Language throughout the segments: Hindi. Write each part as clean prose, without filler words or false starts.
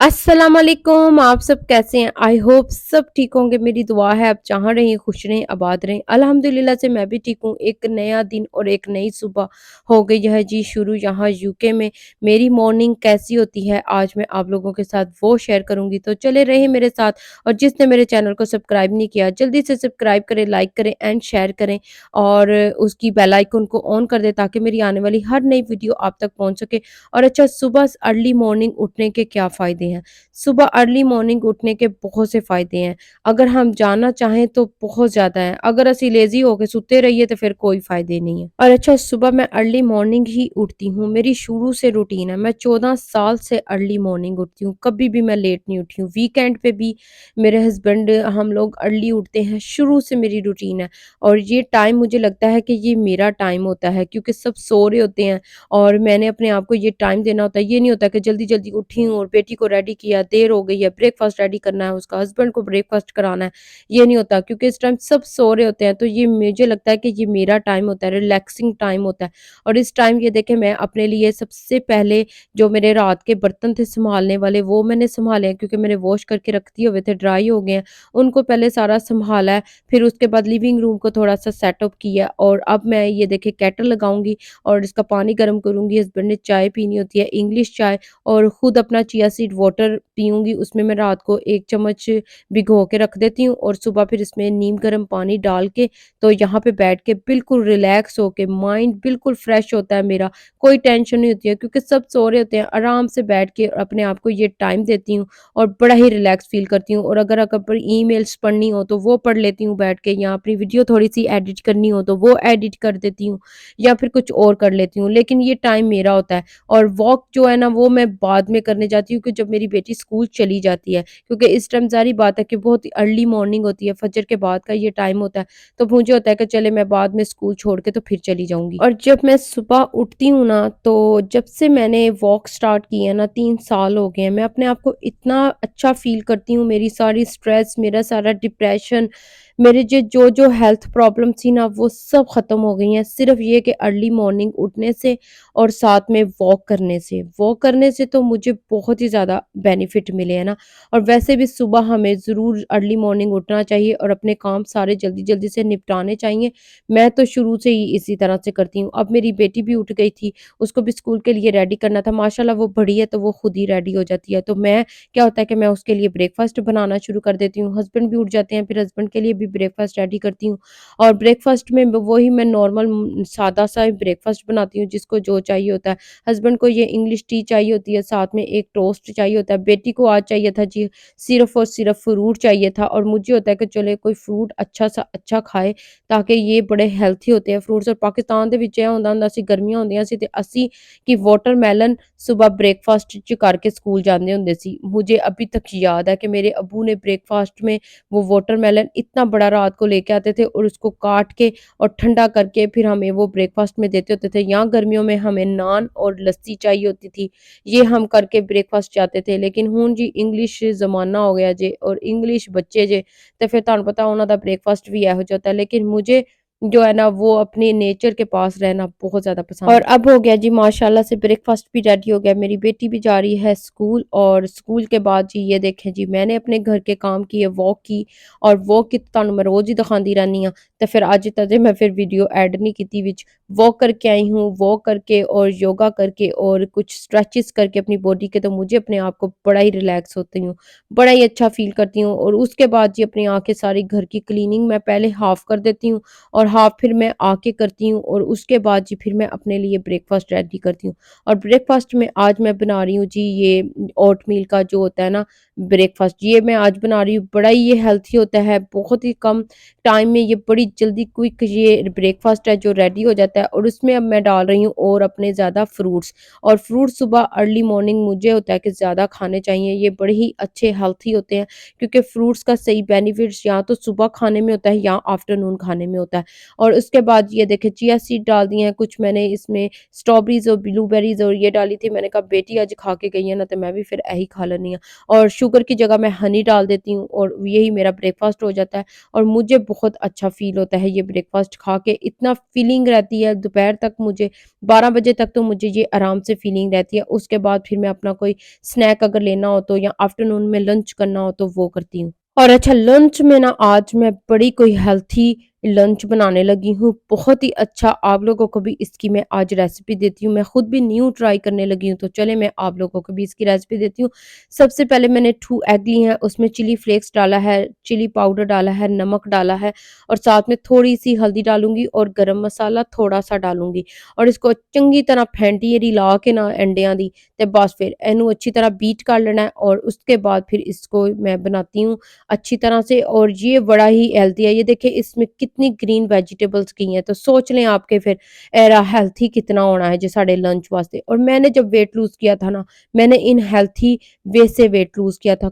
अस्सलाम वालेकुम। आप सब कैसे हैं? आई होप सब ठीक होंगे। मेरी दुआ है आप जहाँ रहें खुश रहें, आबाद रहें। अल्हम्दुलिल्लाह से मैं भी ठीक हूँ। एक नया दिन और एक नई सुबह हो गई है जी शुरू यहाँ यूके में। मेरी मॉर्निंग कैसी होती है आज मैं आप लोगों के साथ वो शेयर करूँगी। तो चले रहें मेरे साथ और जिसने मेरे चैनल को सब्सक्राइब नहीं किया जल्दी से सब्सक्राइब करें, लाइक करें एंड शेयर करें और उसकी बेल आइकन को ऑन कर दें ताकि मेरी आने वाली हर नई वीडियो आप तक पहुँच सके। और अच्छा सुबह अर्ली मॉर्निंग उठने के क्या फ़ायदे हैं? सुबह अर्ली मॉर्निंग उठने के बहुत से फ़ायदे हैं। अगर हम जानना चाहें तो बहुत ज़्यादा हैं। अगर ਅਸੀਂ लेज़ी होके सुते रहिए तो फिर कोई फ़ायदे नहीं है। और अच्छा सुबह मैं अर्ली मॉर्निंग ही उठती हूँ। मेरी शुरू से रूटीन है। मैं 14 साल से अर्ली मॉर्निंग उठती हूँ। कभी भी मैं लेट नहीं उठी हूँ। वीकेंड पे भी मेरे हस्बैंड हम लोग अर्ली उठते हैं। शुरू से मेरी रूटीन है और ये टाइम मुझे लगता है कि ये मेरा टाइम होता है क्योंकि सब सो रहे होते हैं और मैंने अपने आप को ये टाइम देना होता है। ये नहीं होता कि जल्दी-जल्दी उठी हूँ और बेटी को रेडी किया, देर हो गई है, ब्रेकफ़ास्ट रेडी करना है उसका, हस्बैंड को ब्रेकफ़ास्ट कराना है। ये नहीं होता क्योंकि इस टाइम सब सो रहे होते हैं, तो ये मुझे लगता है कि ये मेरा टाइम होता है, रिलैक्सिंग टाइम होता है। और इस टाइम ये देखें मैं अपने लिए सबसे पहले जो मेरे रात के बर्तन थे सँभालने वाले वो मैंने सँभाले हैं क्योंकि मैंने वॉश करके रख दिए हुए थे, ड्राई हो गए हैं। उनको पहले सारा सँभाला है, फिर उसके बाद लिविंग रूम को थोड़ा-सा सेटअप किया और अब मैं ये देखिए केटल लगाऊँगी और इसका पानी गर्म करूँगी। हस्बैंड ने चाय पीनी होती है, इंग्लिश चाय और खुद अपना चिया सीड वाटर पीऊँगी। उसमें मैं रात को 1 चम्मच भिगो के रख देती हूँ और सुबह फिर इसमें नीम गर्म पानी डाल के तो यहाँ पे बैठ के बिल्कुल रिलैक्स होके माइंड बिल्कुल फ्रेश होता है मेरा। कोई टेंशन नहीं होती है क्योंकि सब सो रहे होते हैं। आराम से बैठ के अपने आप को ये टाइम देती हूँ और बड़ा ही रिलैक्स फ़ील करती हूँ और अगर अगर ईमेल्स पढ़नी हो तो वो पढ़ लेती हूँ बैठ के या अपनी वीडियो थोड़ी-सी एडिट करनी हो तो वो एडिट कर देती हूँ। या फिर कुछ और कर लेती हूँ। लेकिन ये टाइम मेरा होता है और वॉक जो है ना वो मैं बाद में करने जाती हूँ कि जब मेरी बेटी स्कूल चली जाती है। क्योंकि इस टाइम ज़ाहिर-सी बात है कि बहुत ही अर्ली मॉर्निंग होती है, फजर के बाद का ये टाइम होता है। तो मुझे होता है कि चले मैं बाद में स्कूल छोड़ के तो फिर चली जाऊँगी। और जब मैं सुबह उठती हूँ ना तो जब से मैंने वॉक स्टार्ट की है ना 3 साल हो गए हैं। मैं अपने आप को इतना अच्छा फ़ील करती हूँ, मेरी सारी स्ट्रेस, मेरा सारा डिप्रेशन, मेरे जो हेल्थ प्रॉब्लम थी ना वो सब ख़त्म हो गई हैं। सिर्फ़ ये कि अर्ली मॉर्निंग उठने से और साथ में वॉक करने से। वॉक करने से तो मुझे बहुत ही ज़्यादा बेनिफिट मिले हैं ना और वैसे भी सुबह हमें ज़रूर अर्ली मॉर्निंग उठना चाहिए और अपने काम सारे जल्दी-जल्दी से निपटाने चाहिए। मैं तो शुरू से ही इसी तरह से करती हूँ। अब मेरी बेटी भी उठ गई थी, उसको भी स्कूल के लिए रेडी करना था। माशाल्लाह वो बड़ी है तो वो खुद ही रेडी हो जाती है। तो मैं क्या होता है कि मैं उसके लिए ब्रेकफ़ास्ट बनाना शुरू कर देती हूँ। हस्बैंड भी उठ जाते हैं, फिर हस्बैंड के लिए भी ब्रेकफ़ास्ट रेडी करती हूँ और ब्रेकफ़ास्ट में वही मैं नॉर्मल सादा-सा ही ब्रेकफ़ास्ट बनाती हूँ, जिसको जो चाहिए होता है। हस्बैंड को ये इंग्लिश टी चाहिए होती है, साथ में एक टोस्ट चाहिए होता है। बेटी को आज चाहिए था जी सिर्फ़ और सिर्फ़ फ्रूट चाहिए था और मुझे होता है कि चलो कोई फ्रूट अच्छा-सा अच्छा खाए ताकि ये बड़े हेल्थी होते हैं फ्रूट्स और पाकिस्तान ਦੇ ਵਿੱਚ ਇਹ ਹੁੰਦਾ ਸੀ ਗਰਮੀਆਂ ਹੁੰਦੀਆਂ ਸੀ ਤੇ ਅਸੀਂ कि वाटरमेलन सुबह ब्रेकफ़ास्ट च करके स्कूल जाते होंदे सी। मुझे अभी तक याद है कि मेरे अब्बू ने ब्रेकफ़ास्ट में वो वाटरमेलन इतना बड़ा रात को लेके आते थे और उसको काट के और ठंडा करके फिर हमें वो ब्रेकफ़ास्ट में देते होते थे। यहाँ गर्मियों में हमें नान और लस्सी चाहिए होती थी, ये हम करके ब्रेकफ़ास्ट जाते थे। लेकिन हुण जी इंग्लिश ज़माना हो गया जे और इंग्लिश बच्चे जे ते फिर तुहानू पता उन्हां दा ब्रेकफ़ास्ट भी इहो जिहा होता है। लेकिन मुझे जो है ना वो अपने नेचर के पास रहना बहुत ज़्यादा पसंद है। और अब हो गया जी माशाल्लाह से ब्रेकफ़ास्ट भी रेडी हो गया। मेरी बेटी भी जा रही है स्कूल और स्कूल के बाद जी ये देखें जी मैंने अपने घर के काम किए, वॉक की और वॉक की तो तुहानू मैं रोज़ ही दिखांदी रहनी हाँ। तो फिर अज तक मैं फिर वीडियो ऐड नहीं की विच। वॉक करके आई हूँ, वॉक करके और योगा करके और कुछ स्ट्रेचेस करके अपनी बॉडी के तो मुझे अपने आप को बड़ा ही रिलैक्स होती हूँ, बड़ा ही अच्छा फ़ील करती हूँ और उसके बाद जी अपनी आके सारी घर की क्लीनिंग मैं पहले हाफ़ कर देती हूँ और हाफ फिर मैं आके करती हूँ और उसके बाद जी फिर मैं अपने लिए ब्रेकफ़ास्ट रेडी करती हूँ। और ब्रेकफ़ास्ट में आज मैं बना रही हूँ जी ये ओटमील का जो होता है ना ब्रेकफ़ास्ट ये मैं आज बना रही हूँ। बड़ा ही ये हेल्थी होता है, बहुत ही कम टाइम में ये बड़ी जल्दी क्विक ये ब्रेकफ़ास्ट है जो रेडी हो जाता है और उसमें अब मैं डाल रही हूँ और अपने ज़्यादा फ्रूट्स और फ्रूट सुबह अर्ली मॉर्निंग मुझे होता है कि ज़्यादा खाने चाहिए। ये बड़े ही अच्छे हेल्थी होते हैं क्योंकि फ्रूट्स का सही बेनिफिट्स या तो सुबह खाने में होता है या आफ्टरनून खाने में होता है। और उसके बाद ये देखिए चिया सीड डाल दिए हैं कुछ मैंने इसमें स्ट्रॉबेरीज़ और ब्लूबेरीज़ और ये डाली थी। मैंने कहा बेटी आज खा के गई है ना तो मैं भी फिर यही खा लेनी है और शुगर की जगह मैं हनी डाल देती हूँ और यही मेरा ब्रेकफ़ास्ट हो जाता है और मुझे बहुत अच्छा फ़ील होता है ये ब्रेकफ़ास्ट खा के। इतना फ़ीलिंग रहती है दोपहर तक मुझे 12 बजे तक तो मुझे ये आराम से फ़ीलिंग रहती है। उसके बाद फिर मैं अपना कोई स्नैक अगर लेना हो तो या आफ्टरनून में लंच करना हो तो वो करती हूँ। और अच्छा लंच में ना आज मैं बड़ी कोई हेल्थी लंच बनाने लगी हूँ, बहुत ही अच्छा आप लोगों को भी इसकी मैं आज रेसिपी देती हूँ। मैं खुद भी न्यू ट्राई करने लगी हूँ, तो चले मैं आप लोगों को भी इसकी रेसिपी देती हूँ। सबसे पहले मैंने 2 एग लिए हैं, उसमें चिली फ्लेक्स डाला है, चिली पाउडर डाला है, नमक डाला है और साथ में थोड़ी-सी हल्दी डालूँगी और गरम मसाला थोड़ा-सा डालूँगी और इसको चंगी तरह फैंटी ला के ना अंडिਆਂ ਦੀ ਤੇ बस फिर ਇਹਨੂੰ अच्छी तरह बीट कर लेना है और उसके बाद फिर इसको मैं बनाती हूँ अच्छी तरह से और ये बड़ा ही हेल्दी है। ये देखिए इसमें कितनी ग्रीन वेजिटेबल्स की हैं, तो सोच लें आपके फिर एरा हेल्थी कितना होना है जो साढ़े लंच वास्ते। और मैंने जब वेट लूज़ किया था ना, मैंने इन हेल्थी वे से वेट लूज़ किया था।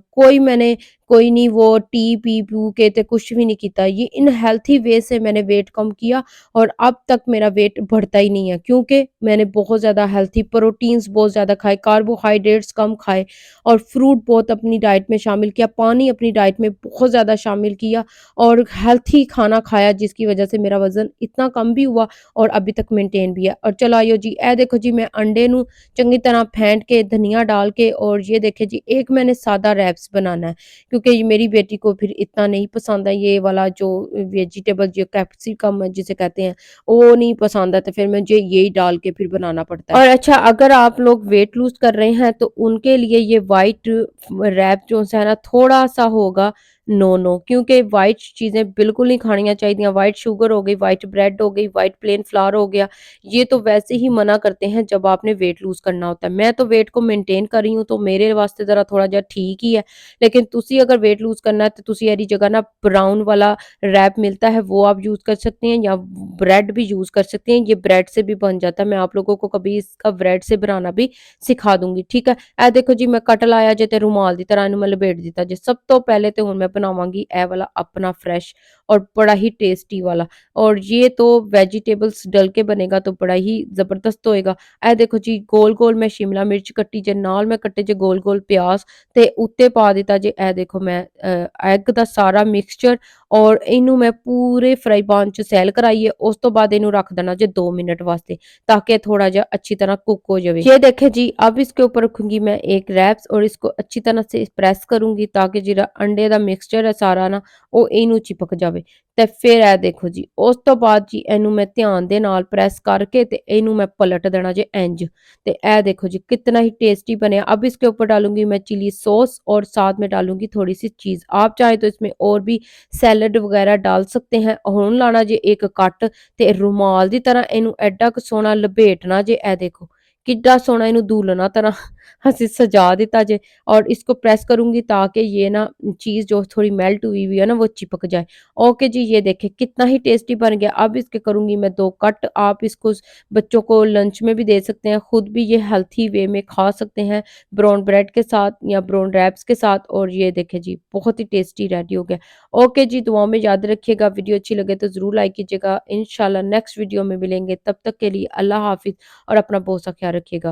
कोई नहीं वो टी पी-पू के ते कुछ भी नहीं कीता। ये इन हेल्थी वे से मैंने वेट कम किया और अब तक मेरा वेट बढ़ता ही नहीं है क्योंकि मैंने बहुत ज़्यादा हेल्थी प्रोटीन्स बहुत ज़्यादा खाए, कार्बोहाइड्रेट्स कम खाए और फ्रूट बहुत अपनी डाइट में शामिल किया, पानी अपनी डाइट में बहुत ज़्यादा शामिल किया और हेल्थी खाना खाया जिसकी वज़ह से मेरा वज़न इतना कम भी हुआ और अभी तक मेंटेन भी है। और चलो आइयो जी ए देखो जी मैं अंडे नू चंगी तरह फेंट के धनिया डाल के और ये देखे जी एक मैंने सादा रैप्स बनाना है क्योंकि ये मेरी बेटी को फिर इतना नहीं पसंद है ये वाला जो वेजिटेबल जो कैप्सिकम जिसे कहते हैं, वो नहीं पसंद है तो फिर मुझे यही डाल के फिर बनाना पड़ता है। और अच्छा अगर आप लोग वेट लूज़ कर रहे हैं तो उनके लिए ये व्हाइट रैप जो-सा है ना थोड़ा-सा होगा नो क्योंकि व्हाइट चीज़ें बिल्कुल नहीं खानियाँ चाहिए। व्हाइट शुगर हो गई, व्हाइट ब्रेड हो गई, व्हाइट प्लेन फ्लावर हो गया, ये तो वैसे ही मना करते हैं जब आपने वेट लूज़ करना होता है। मैं तो वेट को मेंटेन कर रही हूँ तो मेरे वास्ते ज़रा थोड़ा जिहा ठीक ही है। लेकिन तुसी अगर वेट लूज़ करना है तो तुसी एदी जगह ना ब्राउन वाला रैप मिलता है वो आप यूज़ कर सकते हैं या ब्रेड भी यूज़ कर सकते हैं। ये ब्रेड से भी बन जाता है। मैं आप लोगों को कभी इसका ब्रेड से बनाना भी सिखा दूँगी, ठीक है। ਇਹ देखो जी मैं कट लाया जे ते रुमाल ਦੀ ਤਰ੍ਹਾਂ ਇਹਨੂੰ ਮੈਂ ਲਪੇਟ ਦਿੱਤਾ ਜੇ। ਸਭ ਤੋਂ ਪਹਿਲੇ ਤੇ ਹੁਣ मैं बनावांगी ਇਹ वाला अपना फ्रेश और बड़ा ही टेस्टी वाला और ये तो वेजिटेबल्स डल के बनेगा तो बड़ा ही ज़बरदस्त होएगा। ਇਹ देखो जी गोल-गोल मैं शिमला मिर्च कट्टी जे ਨਾਲ मैं कट्टे जे गोल-गोल प्याज ਤੇ ਉੱਤੇ ਪਾ ਦਿੱਤਾ ਜੇ ਇਹ ਦੇਖੋ ਮੈਂ ਐਗ ਦਾ ਸਾਰਾ ਮਿਕਸਚਰ और ਇਹਨੂੰ मैं पूरे फ्राई पैन ਚ ਸੈਲ ਕਰਾਈ ਹੈ। ਉਸ ਤੋਂ ਬਾਅਦ ਇਹਨੂੰ ਰੱਖ देना जे 2 मिनट वास्ते ताकि थोड़ा जा अच्छी तरह कुक हो जाए। ये देखें जी अब इसके ऊपर रखूंगी मैं एक रैप्स और इसको अच्छी तरह से प्रेस करूंगी ताकि जिहड़ा अंडे ਦਾ मिक्सचर है सारा ना ਉਹ ਇਹਨੂੰ चिपक जावे। ਤੇ ਫਿਰ ਇਹ ਦੇਖੋ ਜੀ ਉਸ ਤੋਂ ਬਾਅਦ ਜੀ ਇਹਨੂੰ ਮੈਂ ਧਿਆਨ ਦੇ ਨਾਲ ਪ੍ਰੈਸ करके ਤੇ ਇਹਨੂੰ मैं पलट देना जे इंज। ਤੇ ਇਹ देखो जी कितना ही टेस्टी बने। अब इसके ऊपर डालूंगी मैं चिली सॉस और साथ में डालूंगी थोड़ी सी चीज़। आप चाहे तो इसमें और भी सैलड वगैरह डाल सकते हैं। ਹੁਣ ਲਾਣਾ ਜੇ ਇੱਕ ਕੱਟ ਤੇ ਰੁਮਾਲ ਦੀ ਤਰ੍ਹਾਂ ਇਹਨੂੰ ਐਡਾ ਕੁ ਸੋਹਣਾ ਲਪੇਟਣਾ ਜੇ। ਇਹ देखो किड्डा सोना इन्हू दूलना तरह ਅਸੀਂ सजा देता जे और इसको प्रेस करूंगी ताकि ये ना चीज़ जो थोड़ी मेल्ट हुई हुई है ना वो चिपक जाए। ओके जी ये देखें कितना ही टेस्टी बन गया। अब इसके करूंगी मैं 2 कट। आप इसको बच्चों को लंच में भी दे सकते हैं, खुद भी ये हेल्थी वे में खा सकते हैं ब्राउन ब्रेड के साथ या ब्राउन रैप्स के साथ। और ये देखें जी बहुत ही टेस्टी रेडी हो गया। ओके जी दुआओं में याद रखिएगा, वीडियो अच्छी लगे तो ज़रूर लाइक कीजिएगा। इंशाल्लाह नेक्स्ट वीडियो में मिलेंगे, तब तक के लिए अल्लाह हाफिज़ और अपना बहुत सा ख्याल रखिएगा।